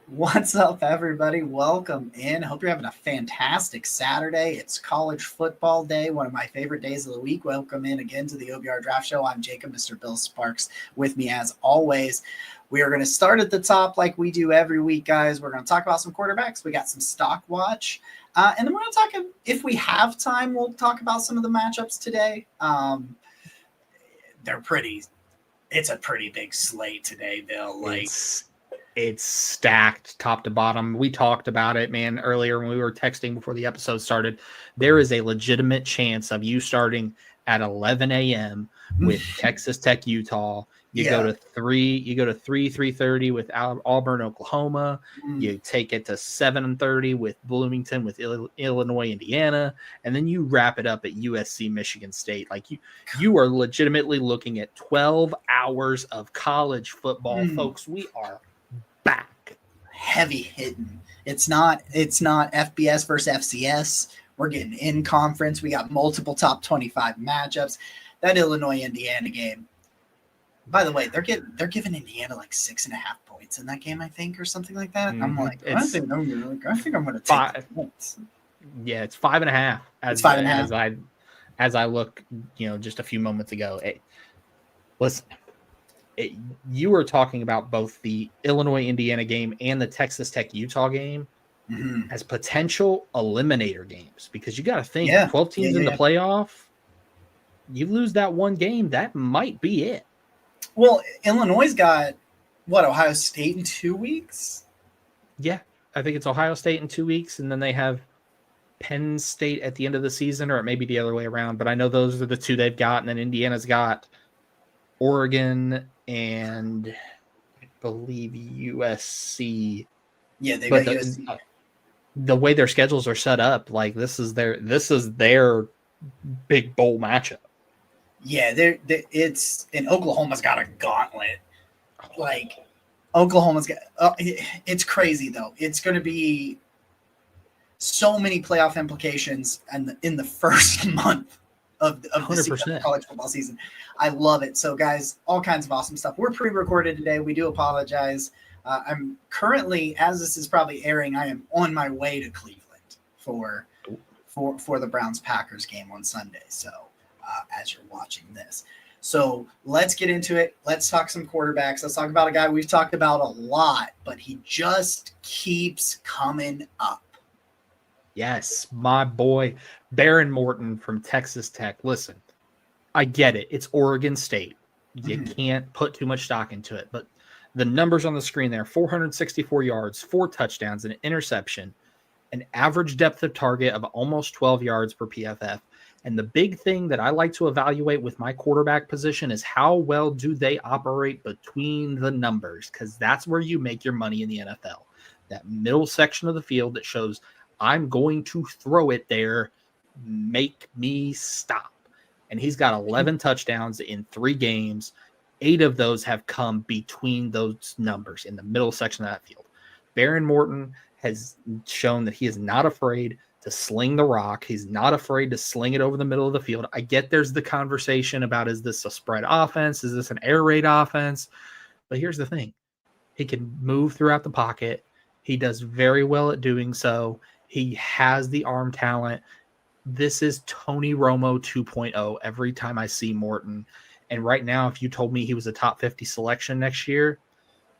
What's up, everybody? Welcome in. Hope you're having a fantastic Saturday. It's college football day, one of my favorite days of the week. Welcome in again to the OBR Draft Show. I'm Jacob, Mr. Bill Sparks, with me as always. We are going to start at the top like we do every week, guys. We're going to talk about some quarterbacks. We got some stock watch. And then we're going to talk, if we have time, we'll talk about some of the matchups today. It's a pretty big slate today, Bill. It's stacked top to bottom. We talked about it, man, earlier when we were texting before the episode started. There is a legitimate chance of you starting at 11 a.m. with Texas Tech, Utah. You go to 3:30 with Auburn, Oklahoma. You take it to 7:30 with Bloomington, with Illinois, Indiana, and then you wrap it up at USC, Michigan State. Like you are legitimately looking at 12 hours of college football, folks. We are back. Heavy hitting. It's not FBS versus FCS. We're getting in conference. We got multiple top 25 matchups. That Illinois-Indiana game. By the way, they're giving Indiana like 6.5 points in that game, I think, or something like that. I'm like, I think I'm going to take the points. Yeah, it's 5.5. It's 5.5. As I look, just a few moments ago. Listen. You were talking about both the Illinois-Indiana game and the Texas Tech-Utah game as potential eliminator games, because you got to think 12 teams in the playoff, you lose that one game, that might be it. Well, Illinois' got, Ohio State in 2 weeks? Yeah, I think it's Ohio State in 2 weeks, and then they have Penn State at the end of the season, or it may be the other way around, but I know those are the two they've got, and then Indiana's got Oregon and I believe USC. Yeah, they got USC. The way their schedules are set up, like this is their big bowl matchup. Yeah, and Oklahoma's got a gauntlet. Like Oklahoma's got. It's crazy though. It's going to be so many playoff implications, and in the first month of the college football season. I love it. So, guys, all kinds of awesome stuff. We're pre-recorded today. We do apologize. I'm currently, as this is probably airing, I am on my way to Cleveland for the Browns-Packers game on Sunday. So, as you're watching this. So, let's get into it. Let's talk some quarterbacks. Let's talk about a guy we've talked about a lot, but he just keeps coming up. Yes, my boy, Baron Morton from Texas Tech. Listen, I get it. It's Oregon State. You can't put too much stock into it. But the numbers on the screen there, 464 yards, 4 touchdowns, an interception, an average depth of target of almost 12 yards per PFF. And the big thing that I like to evaluate with my quarterback position is how well do they operate between the numbers, because that's where you make your money in the NFL. That middle section of the field that shows I'm going to throw it there, make me stop. And he's got 11 touchdowns in 3 games. 8 of those have come between those numbers in the middle section of that field. Baron Morton has shown that he is not afraid to sling the rock. He's not afraid to sling it over the middle of the field. I get there's the conversation about, is this a spread offense? Is this an air raid offense? But here's the thing. He can move throughout the pocket. He does very well at doing so. He has the arm talent. This is Tony Romo 2.0 every time I see Morton. And right now, if you told me he was a top 50 selection next year,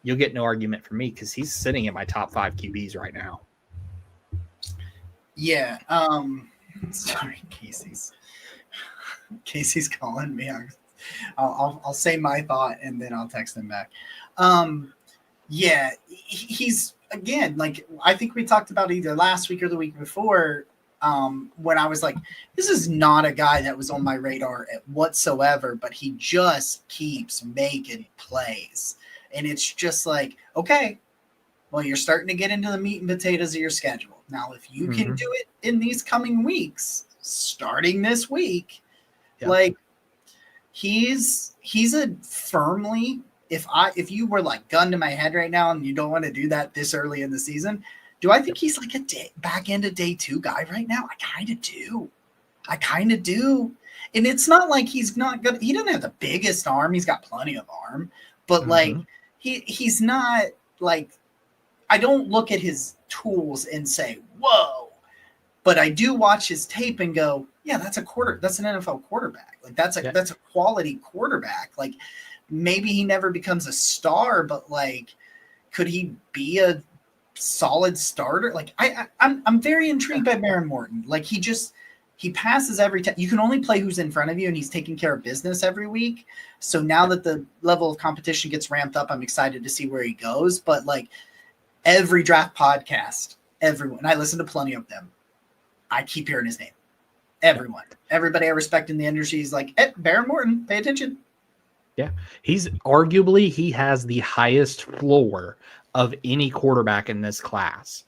you'll get no argument from me, because he's sitting in my top 5 QBs right now. Yeah. Sorry, Casey's calling me. I'll say my thought and then I'll text him back. Yeah, he's, again, like I think we talked about either last week or the week before, when I was like, this is not a guy that was on my radar whatsoever, but he just keeps making plays. And it's just like, okay, well, you're starting to get into the meat and potatoes of your schedule. Now, if you can do it in these coming weeks, starting this week, like he's a firmly, if you were like gun to my head right now and you don't want to do that this early in the season, do I think he's like a back end of day 2 guy right now? I kind of do. And it's not like he's not good. He doesn't have the biggest arm. He's got plenty of arm, but like he's not like, I don't look at his tools and say, whoa, but I do watch his tape and go, yeah, that's an NFL quarterback. Like that's a quality quarterback. Like maybe he never becomes a star, but like, could he be a solid starter? Like I'm very intrigued by Baron Morton. Like he passes every time. You can only play who's in front of you, and he's taking care of business every week. So now that the level of competition gets ramped up, I'm excited to see where he goes. But like every draft podcast, everyone, I listen to plenty of them, I keep hearing his name. Everyone, everybody I respect in the industry is like, Baron Morton, pay attention. Yeah, he has the highest floor of any quarterback in this class.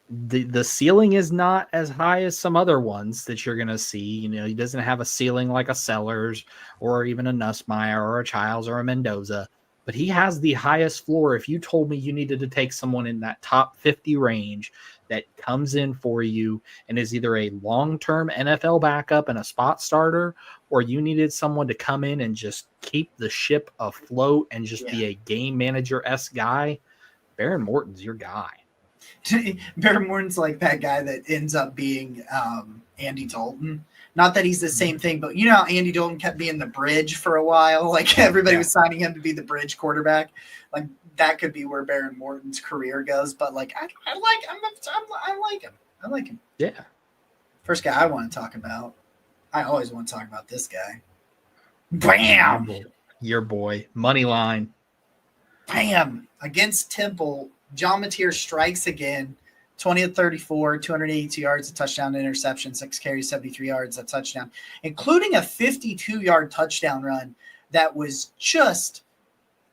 The ceiling is not as high as some other ones that you're going to see. You know, he doesn't have a ceiling like a Sellers or even a Nussmeier or a Childs or a Mendoza, but he has the highest floor. If you told me you needed to take someone in that top 50 range that comes in for you and is either a long-term NFL backup and a spot starter, or you needed someone to come in and just keep the ship afloat and just be a game manager-esque guy, Baron Morton's your guy. Baron Morton's like that guy that ends up being Andy Dalton. Not that he's the same thing, but you know how Andy Dalton kept being the bridge for a while? Like everybody was signing him to be the bridge quarterback. Like that could be where Baron Morton's career goes. But like I like him. I like him. Yeah. First guy I want to talk about. I always want to talk about this guy. Bam! Your boy. Money line. Bam! Against Temple, John Mateer strikes again. 20 of 34, 282 yards, a touchdown, interception, 6 carries, 73 yards, a touchdown, including a 52-yard touchdown run that was just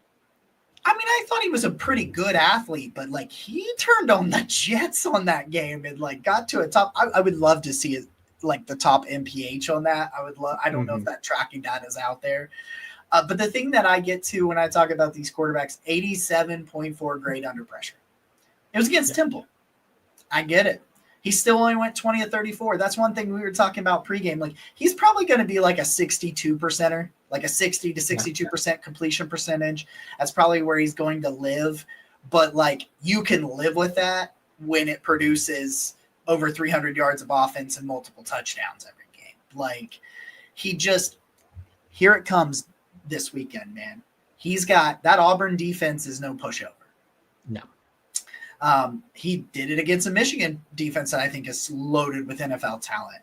– I mean, I thought he was a pretty good athlete, but, like, he turned on the Jets on that game and, like, got to a top – I would love to see, like, the top MPH on that. I don't know if that tracking data is out there. But the thing that I get to when I talk about these quarterbacks, 87.4 grade under pressure. It was against Temple. I get it. He still only went 20 of 34. That's one thing we were talking about pregame. Like he's probably going to be like a 62%er, like a 60 to 62% completion percentage. That's probably where he's going to live. But like you can live with that when it produces over 300 yards of offense and multiple touchdowns every game. Like here it comes this weekend, man. He's got that Auburn defense is no pushover. No. He did it against a Michigan defense that I think is loaded with NFL talent.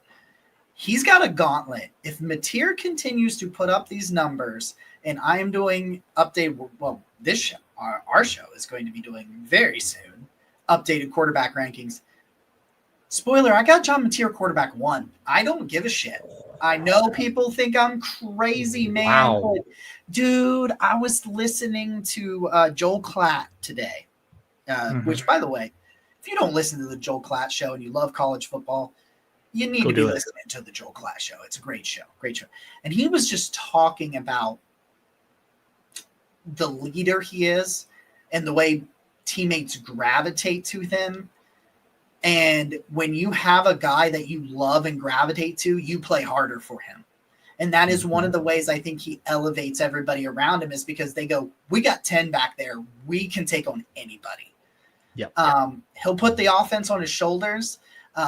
He's got a gauntlet. If Mateer continues to put up these numbers, and I am doing this show, our show is going to be doing very soon, updated quarterback rankings. Spoiler, I got John Mateer quarterback 1. I don't give a shit. I know people think I'm crazy, man. Wow. But dude, I was listening to Joel Klatt today. Which, by the way, if you don't listen to the Joel Klatt show and you love college football, you need to be listening to the Joel Klatt show. It's a great show. And he was just talking about the leader he is and the way teammates gravitate to him. And when you have a guy that you love and gravitate to, you play harder for him. And that is one of the ways I think he elevates everybody around him is because they go, we got 10 back there. We can take on anybody. Yep. He'll put the offense on his shoulders.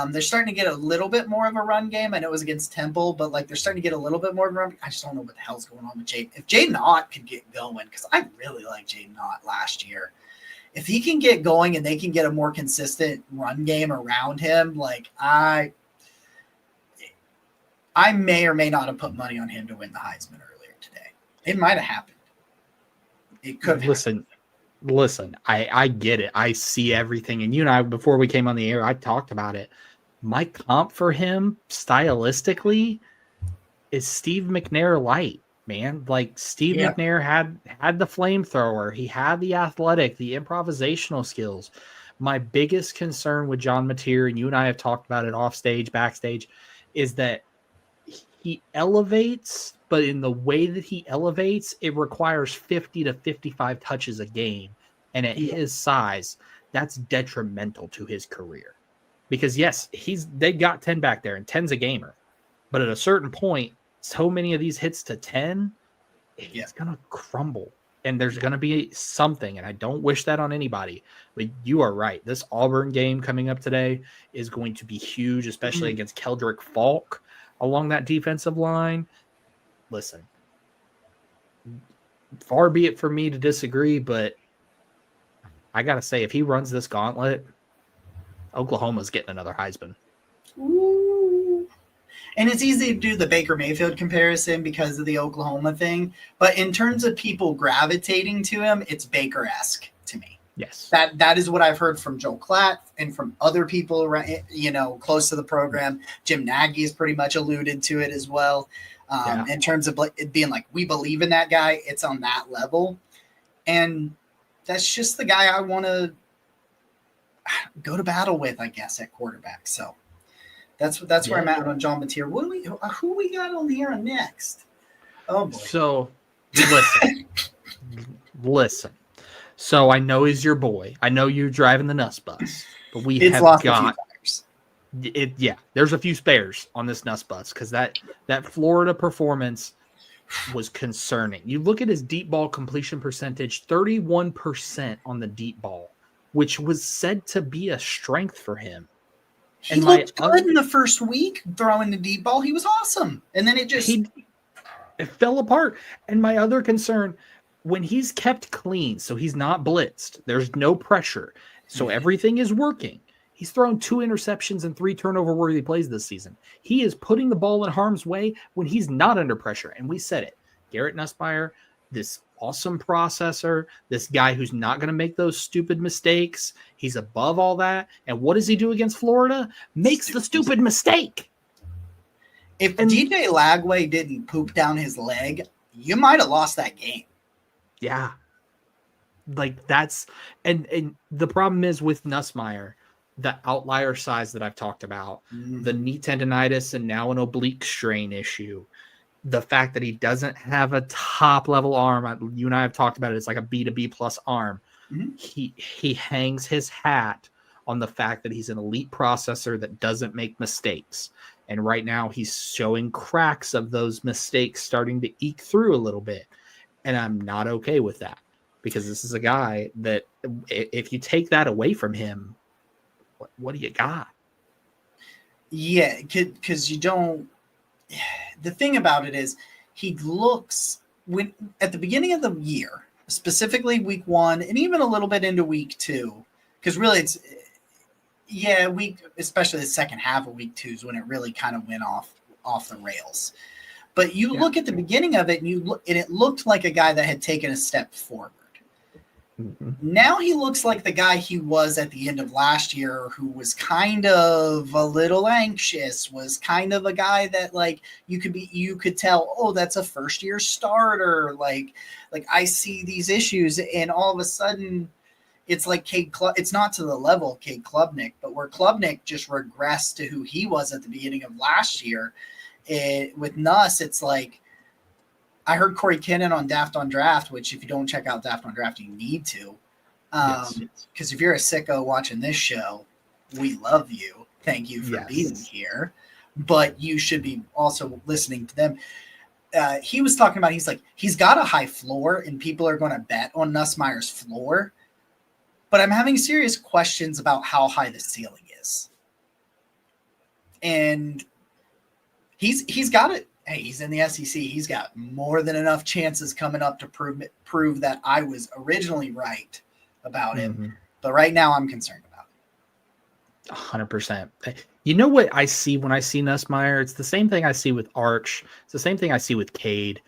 They're starting to get a little bit more of a run game. I know it was against Temple, but like they're starting to get a little bit more of a run. I just don't know what the hell's going on with Jaden. If Jaden Ott could get going, because I really liked Jaden Ott last year. If he can get going and they can get a more consistent run game around him, like I may or may not have put money on him to win the Heisman earlier today. It might have happened. It could have. Listen, I get it. I see everything. And you and I, before we came on the air, I talked about it. My comp for him stylistically is Steve McNair light, man. Like Steve McNair had the flamethrower. He had the athletic, the improvisational skills. My biggest concern with John Mateer, and you and I have talked about it off stage, backstage, is that he elevates, but in the way that he elevates, it requires 50 to 55 touches a game. And at his size, that's detrimental to his career. Because yes, they got 10 back there and 10's a gamer. But at a certain point, so many of these hits to 10, it's going to crumble. And there's going to be something, and I don't wish that on anybody, but you are right. This Auburn game coming up today is going to be huge, especially against Keldrick Falk along that defensive line. Listen, far be it for me to disagree, but I got to say, if he runs this gauntlet, Oklahoma's getting another Heisman. Ooh. And it's easy to do the Baker Mayfield comparison because of the Oklahoma thing. But in terms of people gravitating to him, it's Baker-esque to me. Yes. That is what I've heard from Joel Klatt and from other people, close to the program. Jim Nagy's pretty much alluded to it as well. In terms of it being like, we believe in that guy. It's on that level. And that's just the guy I want to go to battle with, I guess, at quarterback. So that's where I'm at on John Mateer. Who we got on the air next? Oh boy. So listen. So I know he's your boy. I know you're driving the Nuss bus, but It's have lost got a few tires. it. Yeah, there's a few spares on this Nuss bus because that Florida performance was concerning. You look at his deep ball completion percentage, 31% on the deep ball, which was said to be a strength for him. He looked good in the first week throwing the deep ball. He was awesome. And then it fell apart. And my other concern, when he's kept clean, so he's not blitzed, there's no pressure, so everything is working. He's thrown 2 interceptions and 3 turnover-worthy plays this season. He is putting the ball in harm's way when he's not under pressure. And we said it. Garrett Nussmeier, this awesome processor, this guy who's not going to make those stupid mistakes. He's above all that. And what does he do against Florida? Makes the stupid mistake. If DJ Lagway didn't poop down his leg, you might have lost that game. Yeah. Like that's and the problem is with Nussmeier, the outlier size that I've talked about, the knee tendonitis and now an oblique strain issue, the fact that he doesn't have a top level arm. You and I have talked about it. It's like a B to B plus arm. He hangs his hat on the fact that he's an elite processor that doesn't make mistakes. And right now he's showing cracks of those mistakes starting to eke through a little bit. And I'm not okay with that because this is a guy that if you take that away from him, what do you got? Yeah, because you don't. The thing about it is he looks at the beginning of the year, specifically week 1 and even a little bit into week 2, because really it's especially the second half of week 2 is when it really kind of went off the rails. But you look at the beginning of it and it looked like a guy that had taken a step forward. Now he looks like the guy he was at the end of last year, who was kind of a little anxious, was kind of a guy that like you could tell, oh, that's a first year starter. Like I see these issues, and all of a sudden it's like it's not to the level of Cade Klubnik, but where Klubnik just regressed to who he was at the beginning of last year. With Nuss, it's like, I heard Corey Kinnon on Daft on Draft, which if you don't check out Daft on Draft, you need to. Because if you're a sicko watching this show, we love you. Thank you for being here. But you should be also listening to them. He was talking about, he's got a high floor and people are going to bet on Nussmeier's floor. But I'm having serious questions about how high the ceiling is. And he's got it. Hey, he's in the SEC. He's got more than enough chances coming up to prove that I was originally right about it. But right now I'm concerned about it. 100%. You know what I see when I see Nussmeier? It's the same thing I see with Arch. It's the same thing I see with Cade.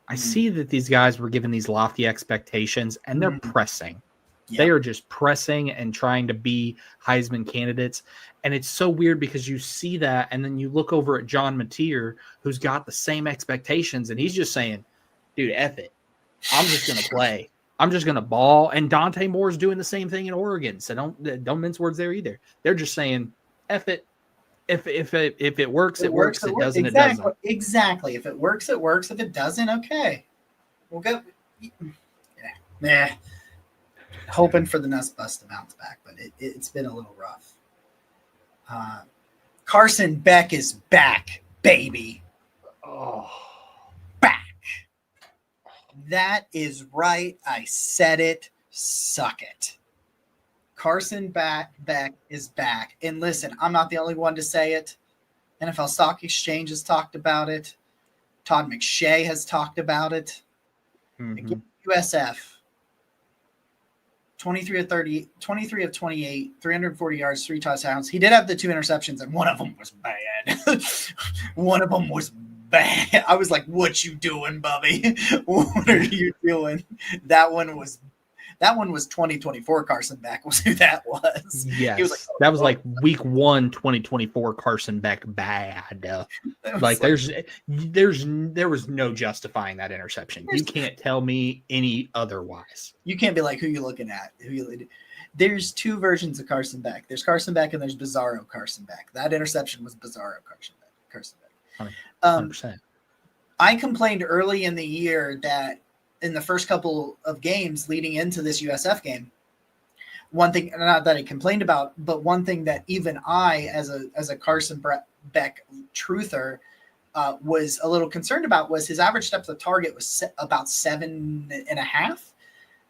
I see that these guys were given these lofty expectations and they're pressing. Yep. They are just pressing and trying to be Heisman candidates. And it's so weird because you see that and then you look over at John Mateer, who's got the same expectations, and he's just saying, dude, F it. I'm just going to play. I'm just going to ball. And Dante Moore's doing the same thing in Oregon. So don't mince words there either. They're just saying, F it. If it works, it works. It doesn't, it doesn't. Exactly. If it works, it works. If it doesn't, okay. We'll go. Yeah. Hoping for the Nuss bus to bounce back, but it's been a little rough. Carson Beck is back, baby. Oh, back. That is right. I said it. Suck it. Carson Beck is back. And listen, I'm not the only one to say it. NFL Stock Exchange has talked about it. Todd McShay has talked about it. Mm-hmm. Again, USF, 23 of 28, 340 yards, 3 touchdowns. He did have the 2 interceptions, and one of them was bad. One of them was bad. I was like, what you doing, Bubby? What are you doing? That one was 2024 Carson Beck was who that was. Yes, He was like, that was like week 1, 2024 Carson Beck bad. Like there was no justifying that interception. You can't tell me any otherwise. You can't be like, who you looking at? There's 2 versions of Carson Beck. There's Carson Beck and there's Bizarro Carson Beck. That interception was Bizarro Carson Beck. 100%. I complained early in the year that in the first couple of games leading into this USF game, one thing, not that I complained about, but one thing that even I, as a Carson Beck truther, was a little concerned about was his average depth of target was about 7.5,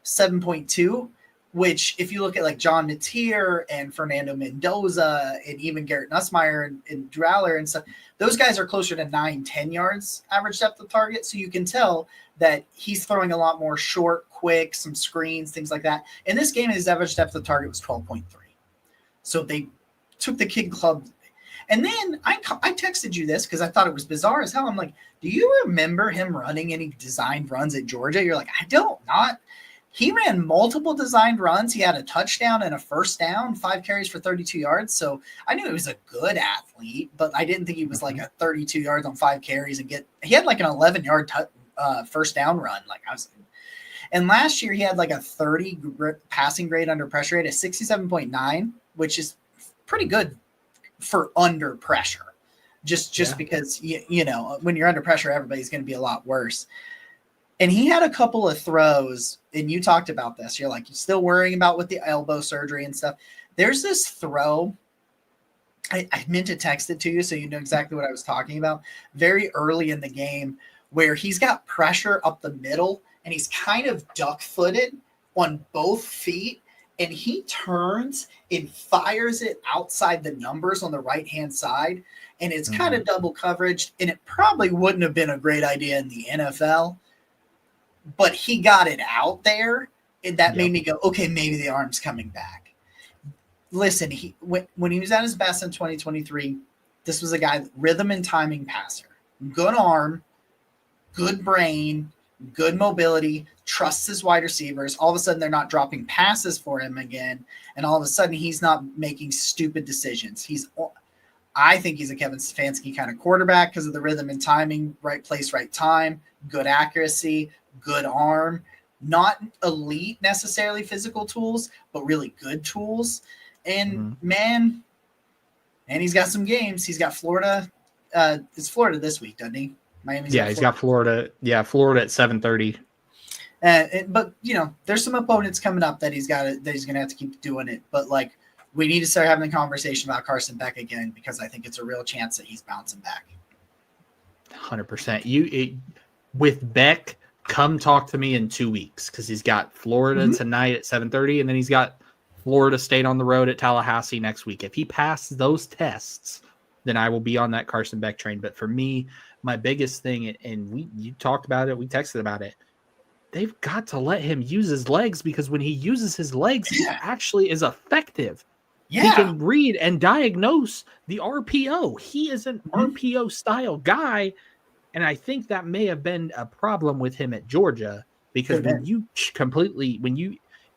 7.2, which if you look at like John Mateer and Fernando Mendoza and even Garrett Nussmeier and Drew Aller and stuff, those guys are closer to 9, 10 yards average depth of target. So you can tell that he's throwing a lot more short, quick, some screens, things like that. In this game, his average depth of target was 12.3. So they took the kid club. And then I texted you this because I thought it was bizarre as hell. I'm like, do you remember him running any designed runs at Georgia? You're like, I don't, not. He ran multiple designed runs. He had a touchdown and a first down, 5 carries for 32 yards. So I knew he was a good athlete, but I didn't think he was like a 32 yards on 5 carries and he had like an 11-yard first down run. And last year he had like a 30 passing grade under pressure rate, a 67.9, which is pretty good for under pressure. Just because you know when you're under pressure, everybody's going to be a lot worse. And he had a couple of throws, and you talked about this. You're like, you're still worrying about with the elbow surgery and stuff. There's this throw. I meant to text it to you so you know exactly what I was talking about. Very early in the game where he's got pressure up the middle, and he's kind of duck-footed on both feet, and he turns and fires it outside the numbers on the right-hand side, and it's kind of double coverage, and it probably wouldn't have been a great idea in the NFL. But he got it out there, and that made me go, okay, maybe the arm's coming back. Listen, when he was at his best in 2023, this was a guy, rhythm and timing passer. Good arm, good brain, good mobility, trusts his wide receivers. All of a sudden, they're not dropping passes for him again, and all of a sudden, he's not making stupid decisions. I think he's a Kevin Stefanski kind of quarterback because of the rhythm and timing, right place, right time, good accuracy, good arm, not elite necessarily physical tools, but really good tools. And man, he's got some games. He's got Florida. It's Florida this week, doesn't he? Miami's he's got Florida. Yeah, Florida at 7:30. But you know, there's some opponents coming up that he's going to have to keep doing it. But like, we need to start having the conversation about Carson Beck again because I think it's a real chance that he's bouncing back. 100%. With Beck, come talk to me in 2 weeks because he's got Florida tonight at 7:30, and then he's got Florida State on the road at Tallahassee next week. If he passes those tests, then I will be on that Carson Beck train. But for me, my biggest thing, and you talked about it, we texted about it, they've got to let him use his legs because when he uses his legs, he actually is effective. Yeah. He can read and diagnose the RPO. He is an RPO style guy. And I think that may have been a problem with him at Georgia because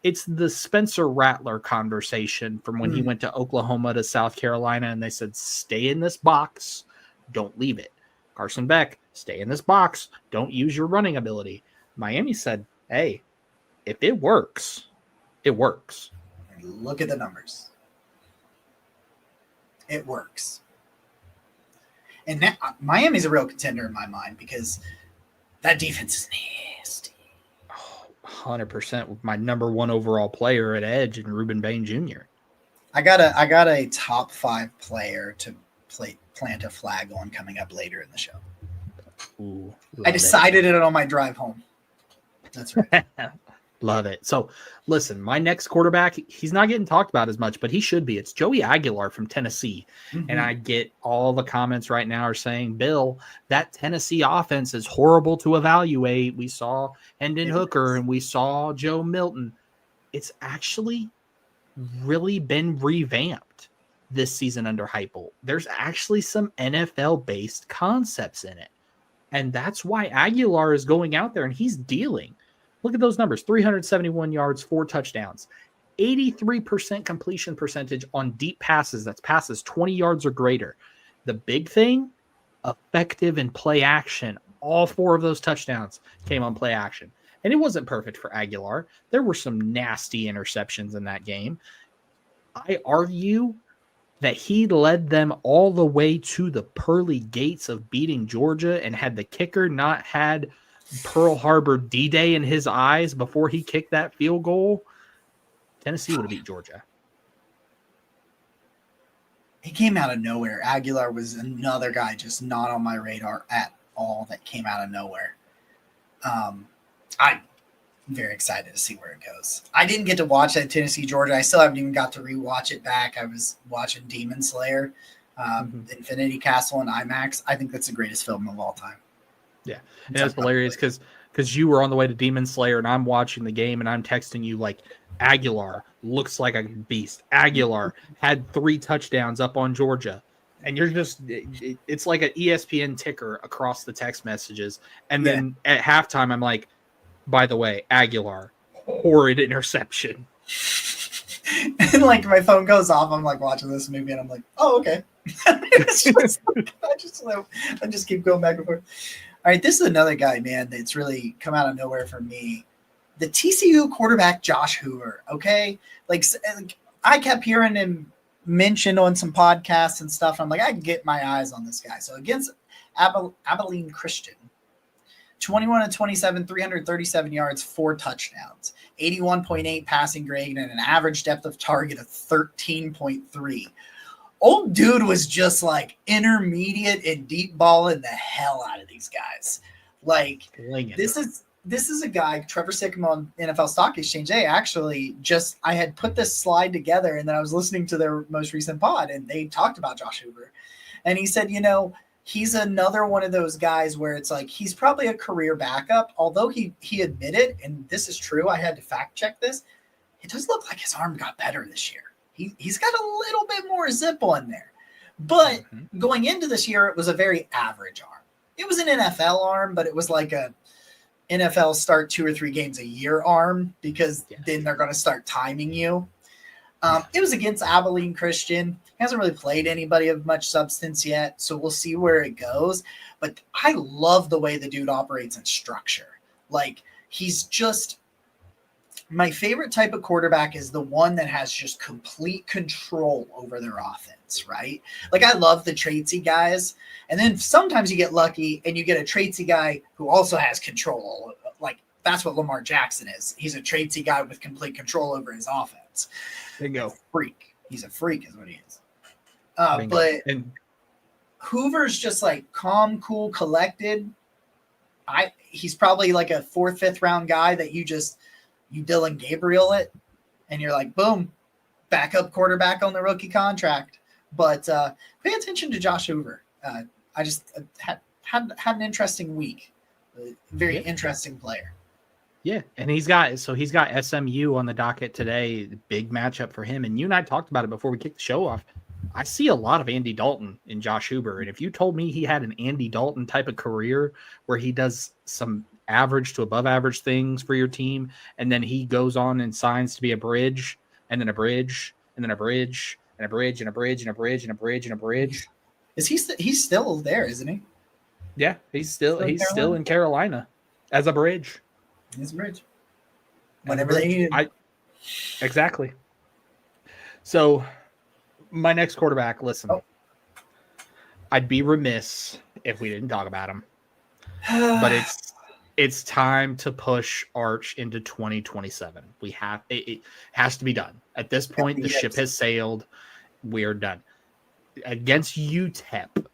it's the Spencer Rattler conversation from when he went to Oklahoma to South Carolina and they said, stay in this box, don't leave it. Carson Beck, stay in this box, don't use your running ability. Miami said, hey, if it works, it works. Look at the numbers. It works. And that, Miami's a real contender in my mind because that defense is nasty. 100% with my number 1 overall player at edge and Ruben Bain Jr. I got a top 5 player to plant a flag on coming up later in the show. Ooh, I decided it on my drive home. That's right. Love it. So, listen, my next quarterback, he's not getting talked about as much, but he should be. It's Joey Aguilar from Tennessee. And I get all the comments right now are saying, Bill, that Tennessee offense is horrible to evaluate. We saw Hendon Hooker and we saw Joe Milton. It's actually really been revamped this season under Heupel. There's actually some NFL-based concepts in it. And that's why Aguilar is going out there and he's dealing. Look at those numbers, 371 yards, 4 touchdowns, 83% completion percentage on deep passes. That's passes 20 yards or greater. The big thing, effective in play action. All 4 of those touchdowns came on play action. And it wasn't perfect for Aguilar. There were some nasty interceptions in that game. I argue that he led them all the way to the pearly gates of beating Georgia, and had the kicker not had Pearl Harbor D-Day in his eyes before he kicked that field goal, Tennessee would have beat Georgia. He came out of nowhere. Aguilar was another guy just not on my radar at all that came out of nowhere. I'm very excited to see where it goes. I didn't get to watch that Tennessee Georgia. I still haven't even got to rewatch it back. I was watching Demon Slayer, Infinity Castle and IMAX. I think that's the greatest film of all time. Yeah, and that's hilarious because you were on the way to Demon Slayer and I'm watching the game and I'm texting you like, Aguilar looks like a beast. Aguilar had 3 touchdowns up on Georgia. And you're just, it's like an ESPN ticker across the text messages. And then at halftime, I'm like, by the way, Aguilar, horrid interception. And like my phone goes off. I'm like watching this movie and I'm like, oh, okay. I just keep going back and forth. All right, this is another guy, man, that's really come out of nowhere for me. The TCU quarterback, Josh Hoover, okay? Like I kept hearing him mentioned on some podcasts and stuff. I'm like, I can get my eyes on this guy. So against Abilene Christian, 21-27, 337 yards, 4 touchdowns, 81.8 passing grade, and an average depth of target of 13.3. Old dude was just like intermediate and deep balling the hell out of these guys. Like this is a guy, Trevor Sycamore on NFL Stock Exchange. They actually I had put this slide together and then I was listening to their most recent pod and they talked about Josh Hoover. And he said, he's another one of those guys where it's like, he's probably a career backup. Although he admitted, and this is true, I had to fact check this. It does look like his arm got better this year. He's got a little bit more zip on there. But going into this year, it was a very average arm. It was an NFL arm, but it was like a NFL start 2 or 3 games a year arm because then they're going to start timing you. It was against Abilene Christian. He hasn't really played anybody of much substance yet, so we'll see where it goes. But I love the way the dude operates in structure. Like, he's just – my favorite type of quarterback is the one that has just complete control over their offense, right? Like, I love the traitsy guys. And then sometimes you get lucky and you get a traitsy guy who also has control. Like, that's what Lamar Jackson is. He's a traitsy guy with complete control over his offense. Bingo. Freak. He's a freak is what he is. But Hoover's just like calm, cool, collected. He's probably like a 4th, 5th round guy that you Dylan Gabriel it, and you're like, boom, backup quarterback on the rookie contract. But pay attention to Josh Hoover. I just had an interesting week. Very interesting player. Yeah, and he's got SMU on the docket today. Big matchup for him. And you and I talked about it before we kicked the show off. I see a lot of Andy Dalton in Josh Hoover. And if you told me he had an Andy Dalton type of career where he does some average to above average things for your team, and then he goes on and signs to be a bridge, and then a bridge, and then a bridge, and a bridge, and a bridge, and a bridge, and a bridge, and a bridge. Is he's still there, isn't he? Yeah, he's still in Carolina as a bridge. He's a bridge. Whenever they need him. Exactly. So my next quarterback, listen. I'd be remiss if we didn't talk about him. But it's time to push Arch into 2027. It has to be done. At this point, the ship has sailed. We're done. Against UTEP,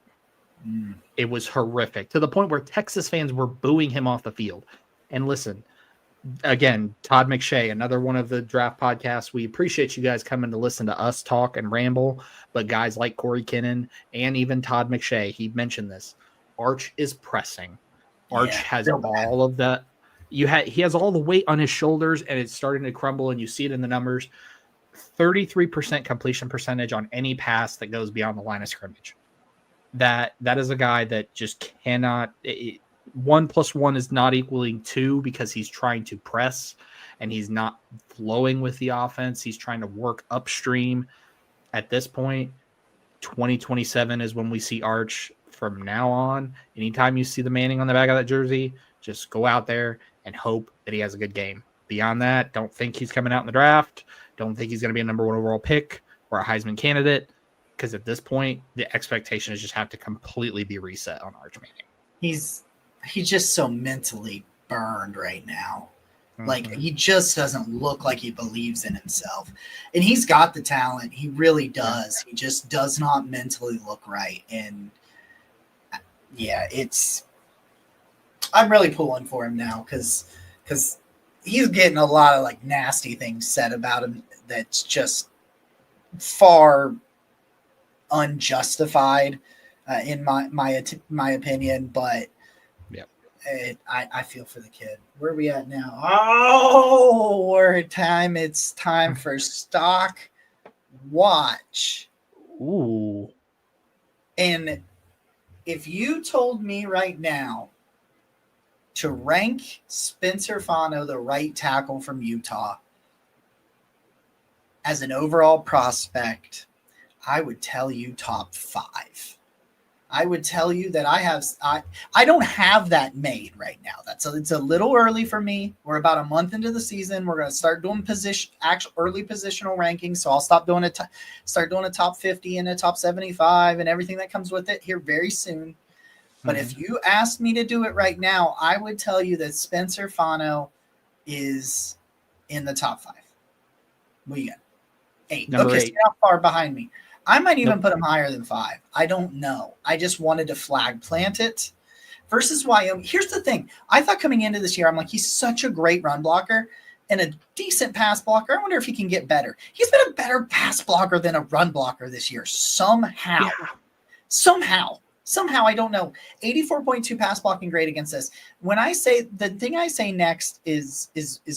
it was horrific to the point where Texas fans were booing him off the field. And listen, again, Todd McShay, another one of the draft podcasts. We appreciate you guys coming to listen to us talk and ramble. But guys like Corey Kinnan and even Todd McShay, he mentioned this. Arch is pressing. Arch Yeah, has feel bad. all of that. He has all the weight on his shoulders, and it's starting to crumble, and you see it in the numbers. 33% completion percentage on any pass that goes beyond the line of scrimmage. That is a guy that just cannot. 1+1 is not equaling 2 because he's trying to press and he's not flowing with the offense. He's trying to work upstream. At this point, 2027 is when we see Arch from now on. Anytime you see the Manning on the back of that jersey, just go out there and hope that he has a good game. Beyond that, don't think he's coming out in the draft. Don't think he's going to be a number 1 overall pick or a Heisman candidate, because at this point, the expectation is just have to completely be reset on Arch Manning. He's just so mentally burned right now. Like, Mm-hmm. he just doesn't look like he believes in himself. And he's got the talent. He really does. He just does not mentally look right. And yeah, I'm really pulling for him now because he's getting a lot of like nasty things said about him that's just far unjustified in my opinion. But I feel for the kid. Where are we at now? Oh, it's time for stock watch. Ooh. And if you told me right now to rank Spencer Fano, the right tackle from Utah, as an overall prospect, I would tell you top 5. I would tell you that I don't have that made right now. It's a little early for me. We're about a month into the season. We're going to start doing actual early positional rankings. So I'll start doing a top 50 and a top 75 and everything that comes with it here very soon. But if you asked me to do it right now, I would tell you that Spencer Fano is in the top 5. What do you got? 8. Number 8. So you're not far behind me. I might even put him higher than 5. I don't know. I just wanted to flag plant it. Versus Wyoming. Here's the thing. I thought coming into this year, I'm like, he's such a great run blocker and a decent pass blocker. I wonder if he can get better. He's been a better pass blocker than a run blocker this year. Somehow. Yeah. Somehow, I don't know. 84.2 pass blocking grade against this. When I say the thing I say next is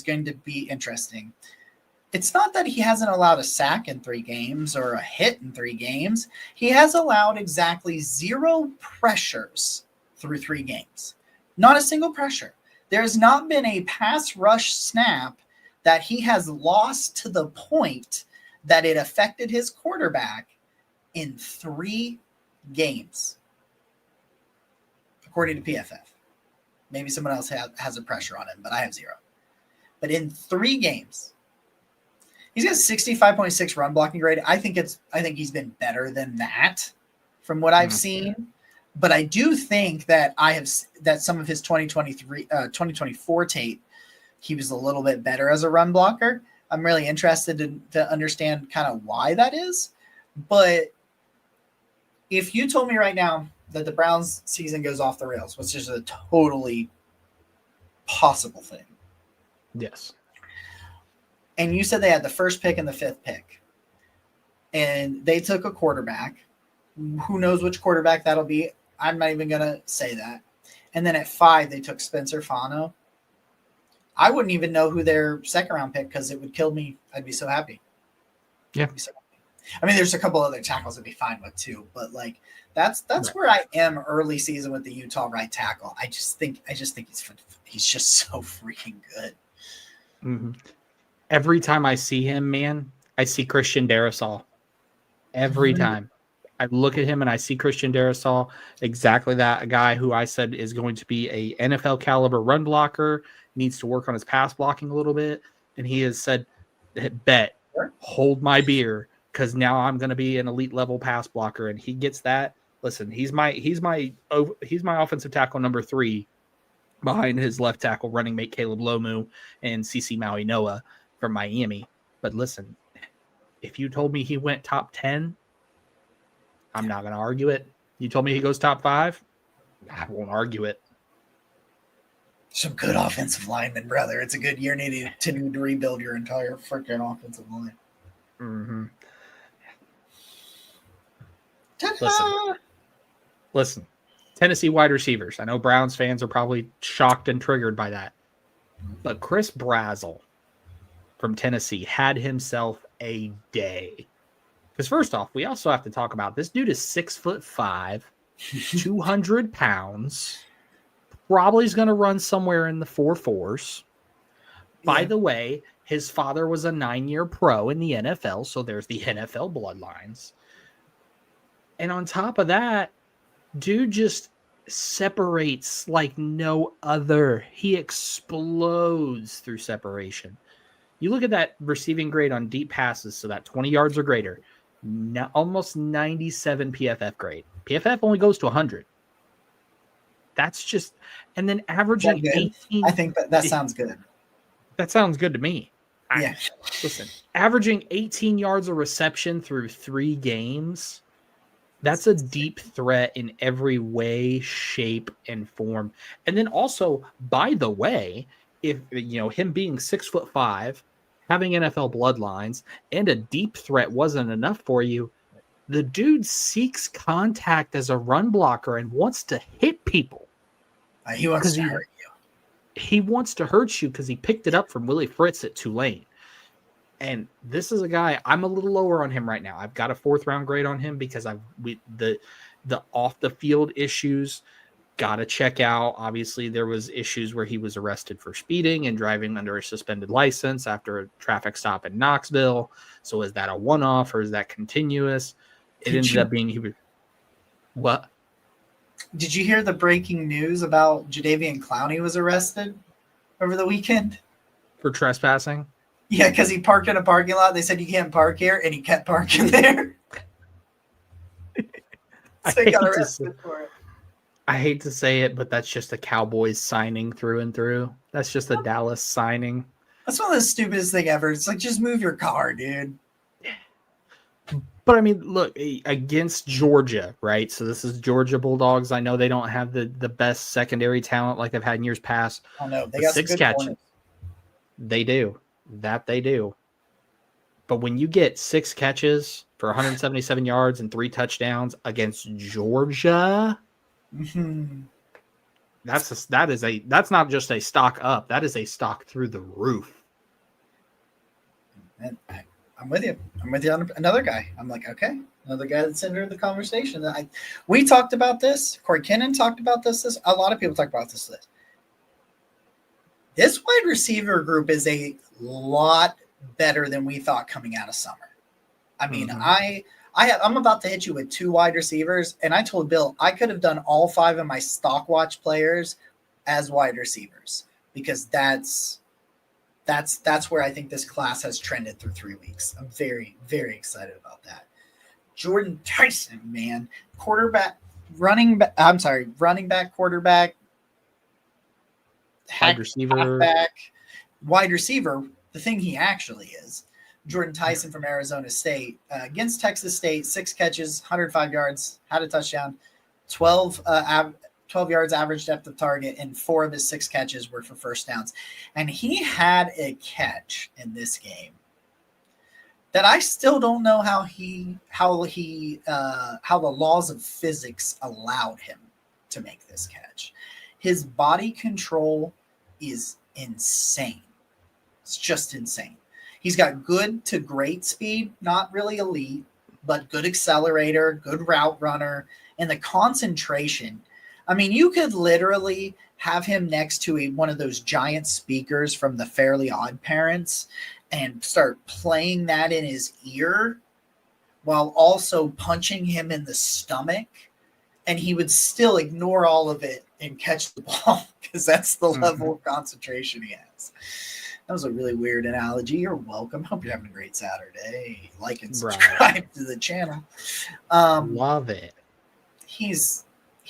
going to be interesting. It's not that he hasn't allowed a sack in 3 games or a hit in 3 games. He has allowed exactly 0 pressures through 3 games. Not a single pressure. There has not been a pass rush snap that he has lost to the point that it affected his quarterback in 3 games, according to PFF. Maybe someone else has a pressure on him, but I have 0. But in 3 games, he's got 65.6 run blocking grade. I think he's been better than that from what I've seen. But I do think that some of his 2024 tape, he was a little bit better as a run blocker. I'm really interested to understand kind of why that is. But if you told me right now that the Browns season goes off the rails, which is a totally possible thing. Yes. And you said they had the first pick and the 5th pick, and they took a quarterback. Who knows which quarterback that'll be? I'm not even going to say that. And then at 5, they took Spencer Fano. I wouldn't even know who their 2nd round pick, because it would kill me. I'd be so happy. Yeah. I mean, there's a couple other tackles I'd be fine with too, but like that's right. Where I am early season with the Utah right tackle. I just think he's just so freaking good. Mm-hmm. Every time I see him, man, I see Christian Darrisaw. Every time I look at him and I see Christian Darrisaw, exactly that, a guy who I said is going to be a NFL caliber run blocker, needs to work on his pass blocking a little bit, and he has said, "Bet, hold my beer, because now I'm going to be an elite level pass blocker," and he gets that. Listen, he's my offensive tackle number 3 behind his left tackle running mate Caleb Lomu and CC Maui Noah from Miami. But listen, if you told me he went top 10, I'm not going to argue it. You told me he goes top 5, I won't argue it. Some good offensive linemen, brother. It's a good year needed to rebuild your entire freaking offensive line. Mm-hmm. Ta-da! Listen. Tennessee wide receivers. I know Browns fans are probably shocked and triggered by that. But Chris Brazzell from Tennessee had himself a day. Because first off, we also have to talk about this dude is 6'5", 200 pounds. Probably is going to run somewhere in the 4.4s. By the way, his father was a 9-year pro in the NFL, so there's the NFL bloodlines. And on top of that, dude just separates like no other. He explodes through separation. You look at that receiving grade on deep passes, so that 20 yards or greater, almost 97 PFF grade. PFF only goes to 100. That's just, and then averaging 18. I think that sounds good. That sounds good to me. Yeah. Listen, averaging 18 yards of reception through 3 games. That's a deep threat in every way, shape, and form. And then also, by the way, if him being 6'5", having NFL bloodlines, and a deep threat wasn't enough for you, the dude seeks contact as a run blocker and wants to hit people. He wants to hurt you. He wants to hurt you because he picked it up from Willie Fritz at Tulane. And this is a guy, I'm a little lower on him right now. I've got a 4th round grade on him because the off the field issues got to check out. Obviously, there was issues where he was arrested for speeding and driving under a suspended license after a traffic stop in Knoxville. So is that a one-off or is that continuous? It ended up being what? Did you hear the breaking news about Jadeveon Clowney was arrested over the weekend? For trespassing? Yeah, because he parked in a parking lot. They said you can't park here, and he kept parking there. So he got arrested for it. I hate to say it, but that's just a Cowboys signing through and through. That's just a Dallas signing. That's one of the stupidest thing ever. It's like, just move your car, dude. But I mean, look, against Georgia, right? So this is Georgia Bulldogs. I know they don't have the best secondary talent like they've had in years past. Oh no, they got 6 catches. Corners. They do. That they do. But when you get 6 catches for 177 yards and 3 touchdowns against Georgia, that's not just a stock up. That is a stock through the roof. I'm with you. I'm with you on another guy. I'm like, okay, another guy that's entered the conversation. We talked about this. Corey Kinnan talked about this. A lot of people talk about this list. This wide receiver group is a lot better than we thought coming out of summer. I mean, I'm about to hit you with 2 wide receivers, and I told Bill I could have done all 5 of my stock watch players as wide receivers because that's where I think this class has trended through 3 weeks. I'm very, very excited about that. Jordan Tyson, man, running back, quarterback, wide receiver. Wide receiver, the thing he actually is. Jordan Tyson from Arizona State against Texas State, 6 catches, 105 yards, had a touchdown, 12 yards average depth of target, and 4 of his 6 catches were for first downs. And he had a catch in this game that I still don't know how the laws of physics allowed him to make this catch. His body control is insane. It's just insane. He's got good to great speed, not really elite, but good accelerator, good route runner, and the concentration. I mean, you could literally have him next to one of those giant speakers from the Fairly Odd Parents and start playing that in his ear while also punching him in the stomach, and he would still ignore all of it and catch the ball because that's the level of concentration he has. That was a really weird analogy. You're welcome. Hope you're having a great Saturday. Like and subscribe to the channel. Love it. He's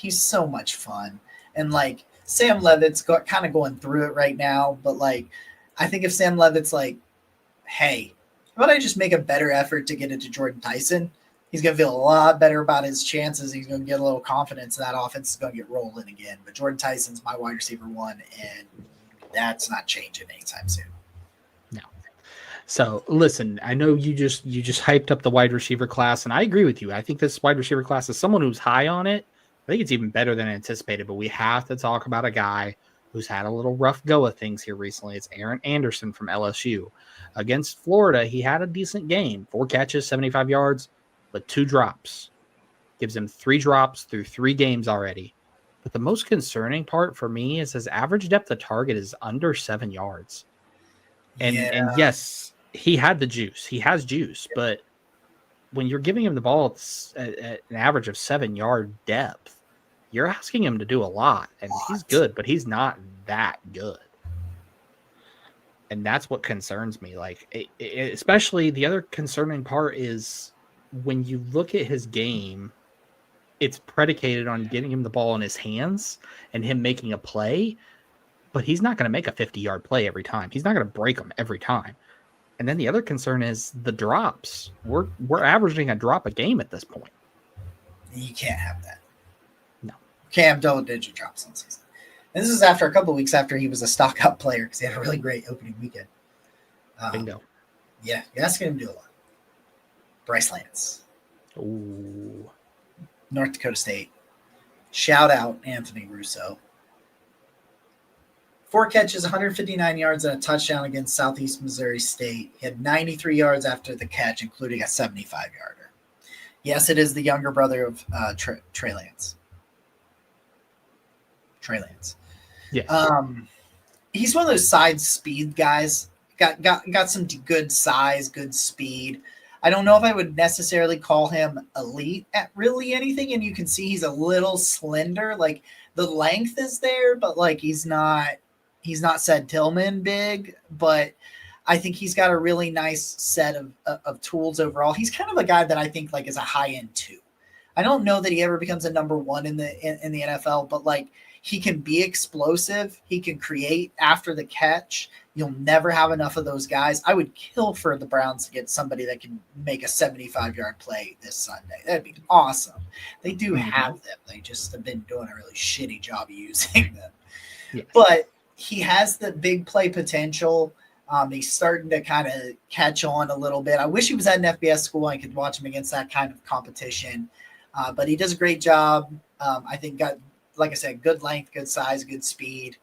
so much fun. And like Sam Levitt's kind of going through it right now. But like, I think if Sam Levitt's like, hey, how about I just make a better effort to get into Jordan Tyson? He's going to feel a lot better about his chances. He's going to get a little confidence. That offense is going to get rolling again. But Jordan Tyson's my wide receiver 1, and that's not changing anytime soon. No. So listen, I know you just hyped up the wide receiver class, and I agree with you. I think this wide receiver class is someone who's high on it. I think it's even better than anticipated, but we have to talk about a guy who's had a little rough go of things here recently. It's Aaron Anderson from LSU. Against Florida, he had a decent game. 4 catches, 75 yards, but 2 drops. Gives him 3 drops through 3 games already. But the most concerning part for me is his average depth of target is under 7 yards. And yes, he had the juice. He has juice, but when you're giving him the ball at an average of 7-yard depth, you're asking him to do a lot. And he's good, but he's not that good. And that's what concerns me. Like, especially the other concerning part is when you look at his game, it's predicated on getting him the ball in his hands and him making a play. But he's not going to make a 50-yard play every time. He's not going to break them every time. And then the other concern is the drops. We're averaging a drop a game at this point. You can't have that. No. You can't have double-digit drops on season. And this is after a couple of weeks after he was a stock-up player because he had a really great opening weekend. Bingo. Yeah, you're asking him to do a lot. Bryce Lance. Ooh. North Dakota State. Shout out Anthony Russo. 4 catches, 159 yards, and a touchdown against Southeast Missouri State. He had 93 yards after the catch, including a 75-yarder. Yes, it is the younger brother of Trey Lance. Trey Lance. Yeah. He's one of those side speed guys. Got some good size, good speed. I don't know if I would necessarily call him elite at really anything, and you can see he's a little slender. Like, the length is there, but like he's not Said Tillman big, but I think he's got a really nice set of tools overall. He's kind of a guy that I think like is a high end 2. I don't know that he ever becomes a number 1 in the NFL, but like he can be explosive. He can create after the catch. You'll never have enough of those guys. I would kill for the Browns to get somebody that can make a 75-yard play this Sunday. That'd be awesome. They do have them. They just have been doing a really shitty job of using them. Yes. But he has the big play potential. He's starting to kind of catch on a little bit. I wish he was at an FBS school. I could watch him against that kind of competition. But he does a great job. I think like I said, good length, good size, good speed.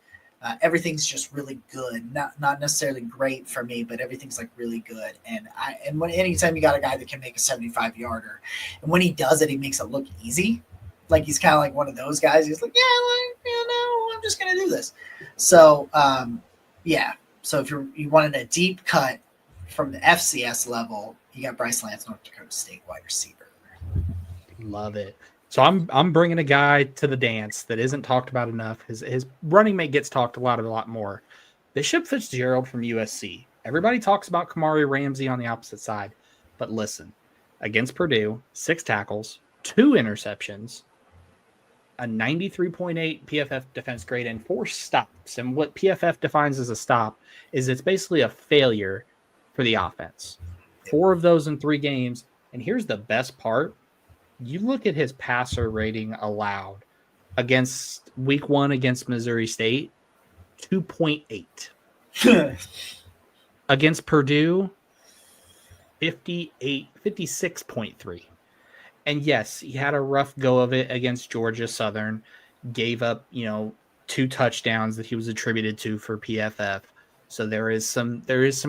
Everything's just really good. Not necessarily great for me, but everything's like really good. And anytime you got a guy that can make a 75-yarder, and when he does it, he makes it look easy. Like he's kind of like one of those guys. He's like, I'm just gonna do this. So So if you wanted a deep cut from the FCS level, you got Bryce Lance, North Dakota State wide receiver. Love it. So I'm bringing a guy to the dance that isn't talked about enough. His running mate gets talked a lot more. Bishop Fitzgerald from USC. Everybody talks about Kamari Ramsey on the opposite side, but listen, against Purdue, 6 tackles, 2 interceptions, a 93.8 PFF defense grade, and 4 stops. And what PFF defines as a stop is it's basically a failure for the offense. 4 of those in 3 games. And here's the best part. You look at his passer rating allowed against week 1 against Missouri State, 2.8. Against Purdue, 56.3. And yes, he had a rough go of it against Georgia Southern, gave up, 2 touchdowns that he was attributed to for PFF. So there is some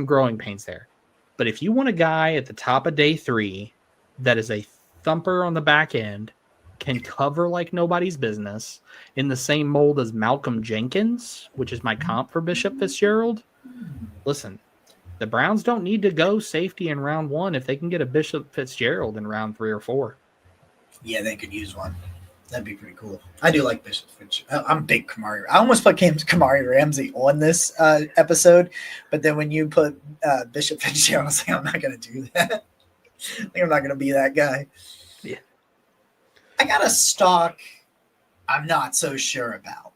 growing pains there. But if you want a guy at the top of day 3 that is a thumper on the back end, can cover like nobody's business, in the same mold as Malcolm Jenkins, which is my comp for Bishop Fitzgerald, listen, the Browns don't need to go safety in round 1 if they can get a Bishop Fitzgerald in round 3 or 4. Yeah, they could use one. That'd be pretty cool. I do like Bishop Fitzgerald. I'm a big Kamari. I almost put Kamari Ramsey on this episode, but then when you put Bishop Fitzgerald, I was like, I'm not going to do that. I think I'm not going to be that guy. Yeah. I got a stock I'm not so sure about.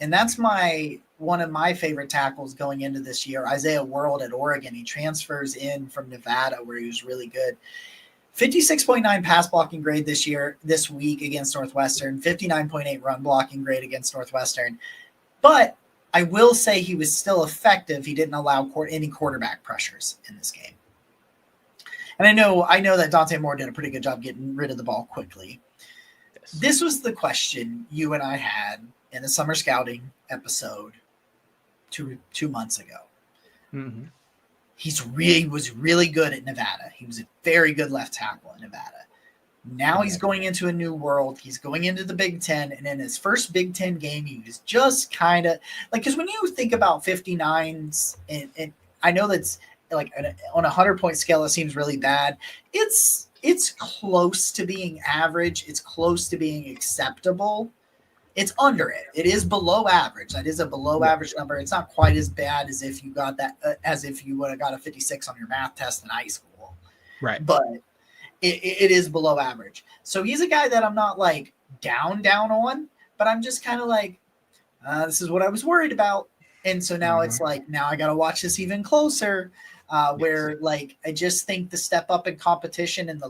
And that's one of my favorite tackles going into this year, Isaiah World at Oregon. He transfers in from Nevada where he was really good. 56.9 pass blocking grade this week against Northwestern, 59.8 run blocking grade against Northwestern. But I will say he was still effective. He didn't allow any quarterback pressures in this game. And I know that Dante Moore did a pretty good job getting rid of the ball quickly. Yes. This was the question you and I had in the summer scouting episode two months ago. Mm-hmm. He was really good at Nevada. He was a very good left tackle in Nevada. Now he's going into a new world. He's going into the Big Ten. And in his first Big Ten game, he was just kind of like, because when you think about 59s, and I know that's like on a 100-point scale, it seems really bad. It's close to being average. It's close to being acceptable. It's under it. It is below average. That is a below average number. It's not quite as bad as if you got that, as if you would have got a 56 on your math test in high school. Right. But it is below average. So he's a guy that I'm not like down on, but I'm just kind of like, this is what I was worried about. And so now it's like, now I got to watch this even closer. Where like I just think the step up in competition and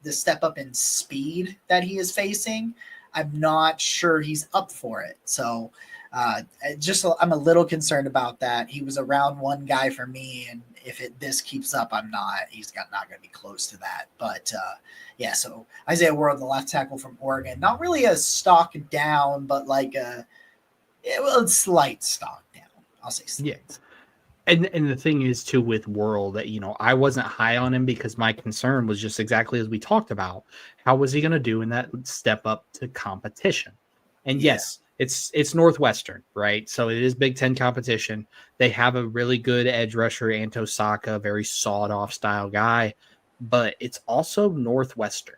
the step up in speed that he is facing, I'm not sure he's up for it. So I'm a little concerned about that. He was a round one guy for me, and if this keeps up, he's not going to be close to that. But yeah, so Isaiah World, the left tackle from Oregon, not really a stock down, but like a slight stock down. I'll say slight. Yes. And the thing is too with World that, I wasn't high on him because my concern was just exactly as we talked about. How was he going to do in that step up to competition? And yes, it's Northwestern, right? So it is Big Ten competition. They have a really good edge rusher, Anto Saka, very sawed off style guy, but it's also Northwestern.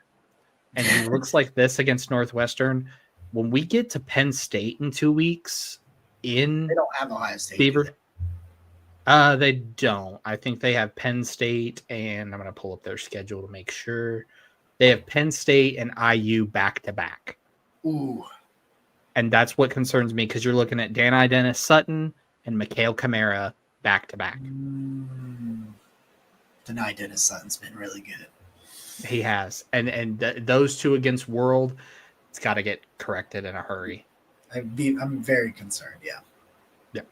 And he looks like this against Northwestern. When we get to Penn State in 2 weeks, they don't have Ohio State. Beaver. They don't. I think they have Penn State, and I'm going to pull up their schedule to make sure. They have Penn State and IU back to back. Ooh. And that's what concerns me because you're looking at Danai Dennis Sutton and Mikhail Kamara back to back. Danai Dennis Sutton's been really good. He has. And those two against World, it's got to get corrected in a hurry. I'm very concerned, yeah. Yeah.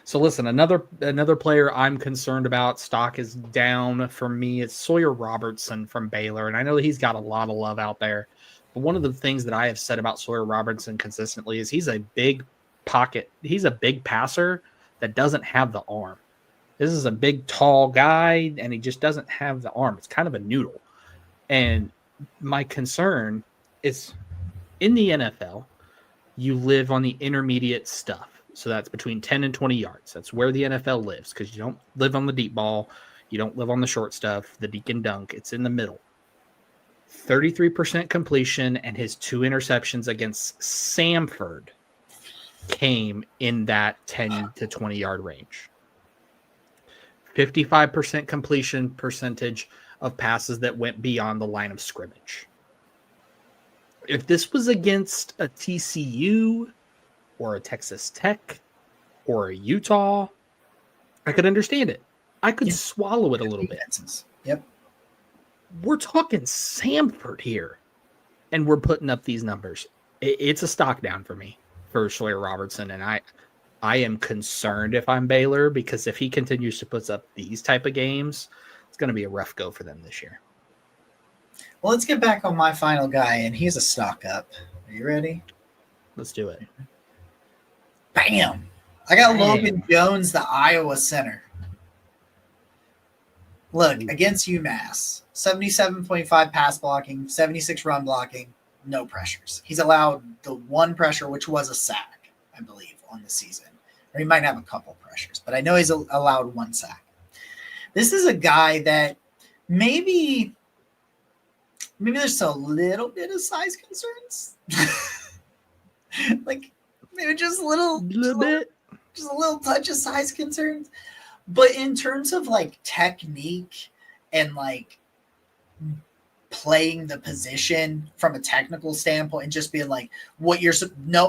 So listen, another player I'm concerned about, stock is down for me. It's Sawyer Robertson from Baylor. And I know that he's got a lot of love out there. But one of the things that I have said about Sawyer Robertson consistently is he's a big pocket. He's a big passer that doesn't have the arm. This is a big, tall guy, and he just doesn't have the arm. It's kind of a noodle. And my concern is in the NFL, you live on the intermediate stuff. So that's between 10 and 20 yards. That's where the NFL lives because you don't live on the deep ball. You don't live on the short stuff, the deke and dunk. It's in the middle. 33% completion, and his 2 interceptions against Samford came in that 10 to 20 yard range. 55% completion percentage of passes that went beyond the line of scrimmage. If this was against a TCU or a Texas Tech or a Utah, I could understand it. I could swallow it a little bit. Yep. We're talking Samford here, and we're putting up these numbers. It's a stock down for me for Sawyer Robertson, and I am concerned if I'm Baylor because if he continues to put up these type of games, it's going to be a rough go for them this year. Well, let's get back on my final guy, and he's a stock up. Are you ready? Let's do it. Bam! I got Logan Jones, the Iowa center. Look, against UMass, 77.5 pass blocking, 76 run blocking, no pressures. He's allowed the one pressure, which was a sack, I believe, on the season. Or he might have a couple pressures, but I know he's allowed one sack. This is a guy that maybe there's a little bit of size concerns. Like maybe just a little touch of size concerns. But in terms of like technique and like playing the position from a technical standpoint and just being like what you're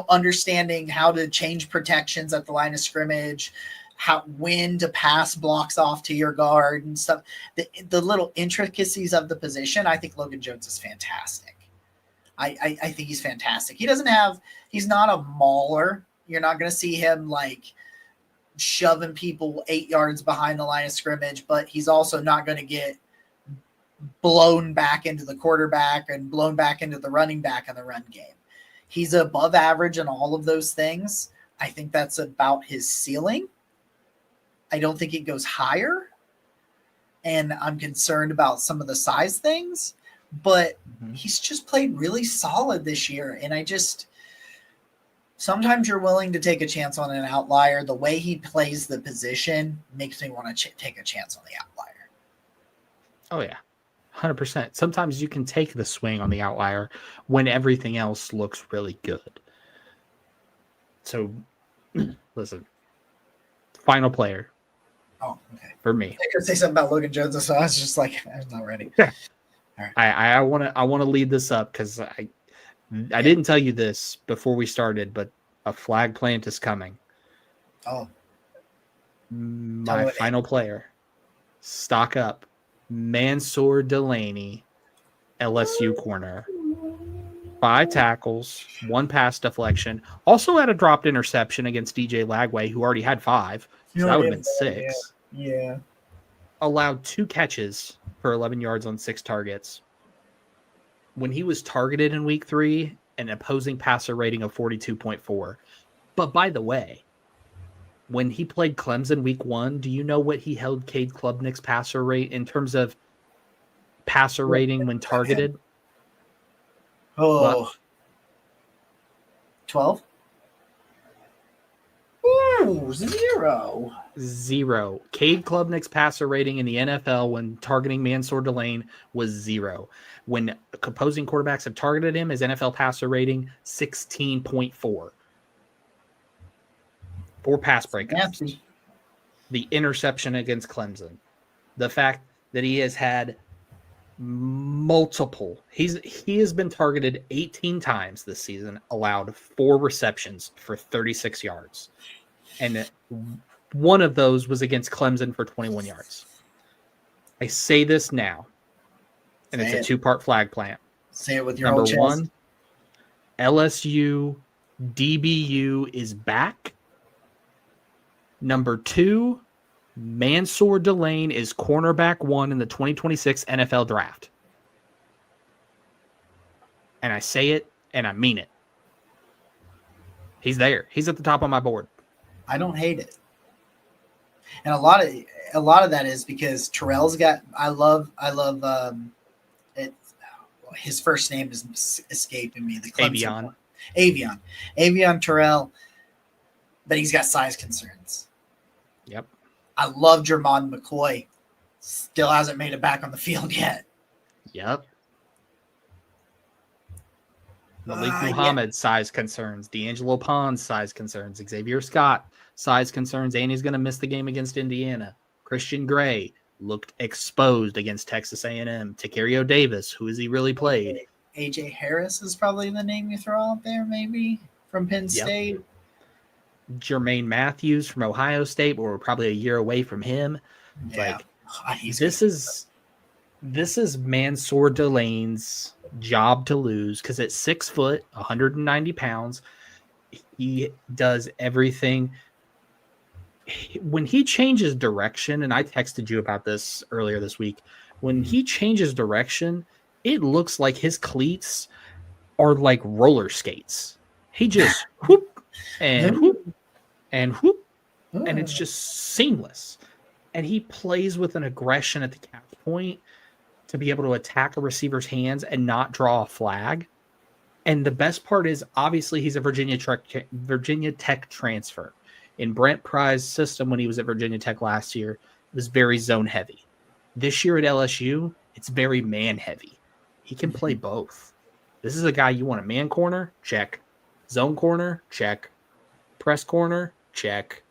understanding how to change protections at the line of scrimmage, when to pass blocks off to your guard and stuff. The little intricacies of the position, I think Logan Jones is fantastic. I think he's fantastic. He's not a mauler. You're not going to see him like shoving people 8 yards behind the line of scrimmage, but he's also not going to get blown back into the quarterback and blown back into the running back in the run game. He's above average in all of those things. I think that's about his ceiling. I don't think it goes higher. And I'm concerned about some of the size things, but he's just played really solid this year. And sometimes you're willing to take a chance on an outlier. The way he plays the position makes me want to take a chance on the outlier. Oh, yeah. 100%. Sometimes you can take the swing on the outlier when everything else looks really good. So, listen. Final player. Oh, okay. For me. I could say something about Logan Jones, so I was just like, I'm not ready. Yeah. All right. I want to lead this up because I didn't tell you this before we started, but a flag plant is coming. Oh. My final player. Stock up. Mansour Delaney, LSU corner. 5 tackles, 1 pass deflection. Also had a dropped interception against DJ Lagway, who already had 5. So that would have been 6. Yeah. Allowed 2 catches for 11 yards on 6 targets. When he was targeted in week 3, an opposing passer rating of 42.4. But by the way, when he played Clemson week 1, do you know what he held Cade Klubnik's passer rate in terms of passer rating when targeted? Oh. 12? Ooh, 0. 0. Cade Klubnik's passer rating in the NFL when targeting Mansour Delane was 0. When opposing quarterbacks have targeted him, his NFL passer rating 16.4. 4 pass breakups. The interception against Clemson. The fact that he has had multiple. He has been targeted 18 times this season, allowed 4 receptions for 36 yards. And one of those was against Clemson for 21 yards. I say this now, and it's a 2-part flag plant. Say it with your Number whole chest. 1, LSU DBU is back. Number 2, Mansour Delane is cornerback 1 in the 2026 NFL draft. And I say it, and I mean it. He's there. He's at the top of my board. I don't hate it. And a lot of that is because Terrell's got. I love it. His first name is escaping me. The Clemson Avion Terrell, but he's got size concerns. Yep. I love Jermon McCoy. Still hasn't made it back on the field yet. Yep. Malik Muhammad, size concerns. D'Angelo Pons, size concerns. Xavier Scott, size concerns. And he's going to miss the game against Indiana. Christian Gray looked exposed against Texas A&M. Takerio Davis, who has he really played? AJ Harris is probably the name you throw out there, maybe, from Penn State. Jermaine Matthews from Ohio State, but we're probably a year away from him. Yeah. This is Mansour Delane's job to lose because at 6 foot, 190 pounds, he does everything. When he changes direction, and I texted you about this earlier this week, when he changes direction, it looks like his cleats are like roller skates. He just whoop and whoop and whoop, and it's just seamless. And he plays with an aggression at the catch point to be able to attack a receiver's hands and not draw a flag. And the best part is, obviously, he's a Virginia Tech transfer. In Brent Pry's system when he was at Virginia Tech last year, it was very zone heavy. This year at LSU, it's very man heavy. He can play both. This is a guy you want a man corner? Check. Zone corner? Check. Press corner? Check.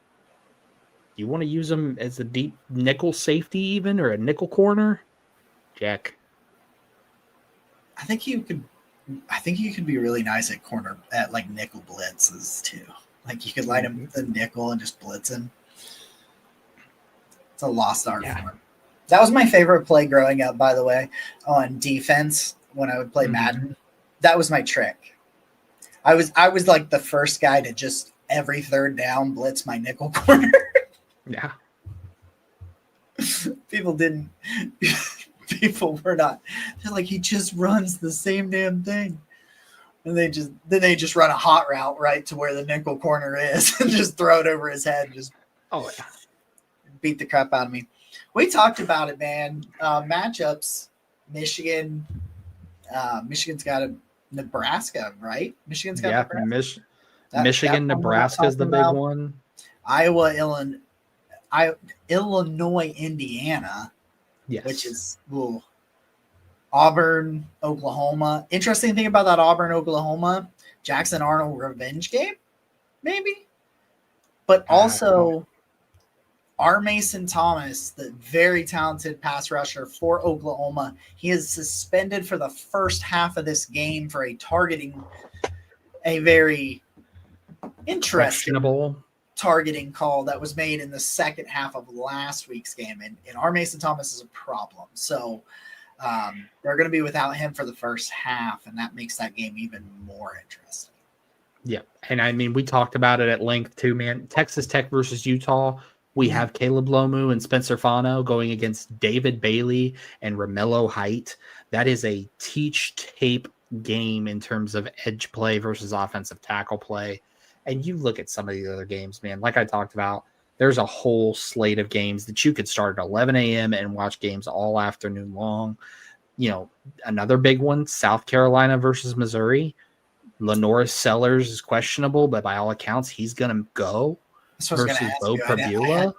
You want to use him as a deep nickel safety even, or a nickel corner? Check. I think you could be really nice at corner at like nickel blitzes too. Like you could line him with a nickel and just blitz him. It's a lost art Yeah. form. That was my favorite play growing up, by the way, on defense when I would play Madden. That was my trick. I was like the first guy to just every third down blitz my nickel corner. Yeah. People were not. They're like, he just runs the same damn thing. And they just run a hot route right to where the nickel corner is and just throw it over his head and just beat the crap out of me. We talked about it, man. Matchups, Michigan's got a Nebraska, right? Michigan's got Nebraska. Michigan, Nebraska is the big one. Iowa, Illinois, Indiana, yes, which is Auburn, Oklahoma. Interesting thing about that Auburn, Oklahoma, Jackson Arnold revenge game, maybe, but also R. Mason Thomas, the very talented pass rusher for Oklahoma. He is suspended for the first half of this game for a very interesting targeting call that was made in the second half of last week's game. And R. Mason Thomas is a problem. So they're going to be without him for the first half, and that makes that game even more interesting. Yeah. And I mean, we talked about it at length too, man. Texas Tech versus Utah. We have Caleb Lomu and Spencer Fano going against David Bailey and Romello Height. That is a teach tape game in terms of edge play versus offensive tackle play. And you look at some of these other games, man, like I talked about, there's a whole slate of games that you could start at 11 a.m. and watch games all afternoon long. You know, another big one, South Carolina versus Missouri. Lenoris Sellers is questionable, but by all accounts, he's going to go. Versus Bo Prabula.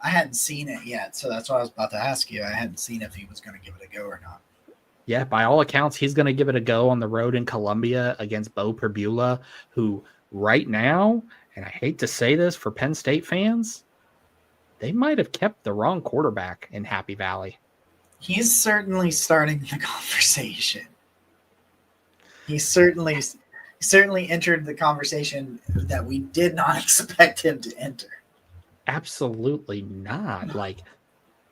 I hadn't seen it yet, so that's what I was about to ask you. I hadn't seen if he was going to give it a go or not. Yeah, by all accounts, he's going to give it a go on the road in Columbia against Bo Prabula, who right now, and I hate to say this for Penn State fans, they might have kept the wrong quarterback in Happy Valley. He's certainly starting the conversation. He certainly entered the conversation that we did not expect him to enter. Absolutely not.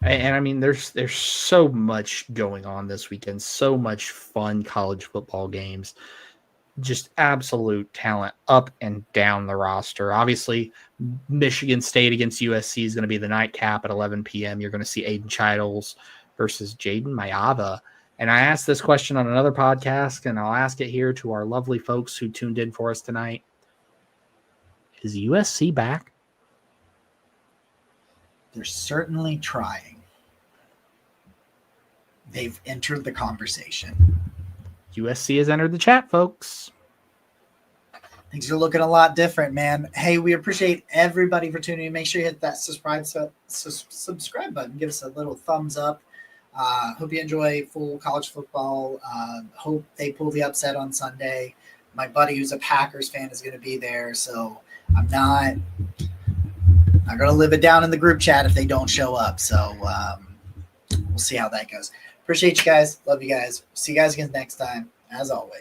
And I mean, there's so much going on this weekend, so much fun college football games, just absolute talent up and down the roster. Obviously, Michigan State against USC is going to be the nightcap at 11 p.m. You're going to see Aiden Childs versus Jaden Mayava. And I asked this question on another podcast, and I'll ask it here to our lovely folks who tuned in for us tonight. Is USC back? They're certainly trying. They've entered the conversation. USC has entered the chat, folks. Things are looking a lot different, man. Hey, we appreciate everybody for tuning in. Make sure you hit that subscribe button. Give us a little thumbs up. Hope you enjoy full college football. Hope they pull the upset on Sunday. My buddy who's a Packers fan is going to be there, so I'm not going to live it down in the group chat if they don't show up. So we'll see how that goes. Appreciate you guys. Love you guys. See you guys again next time, as always.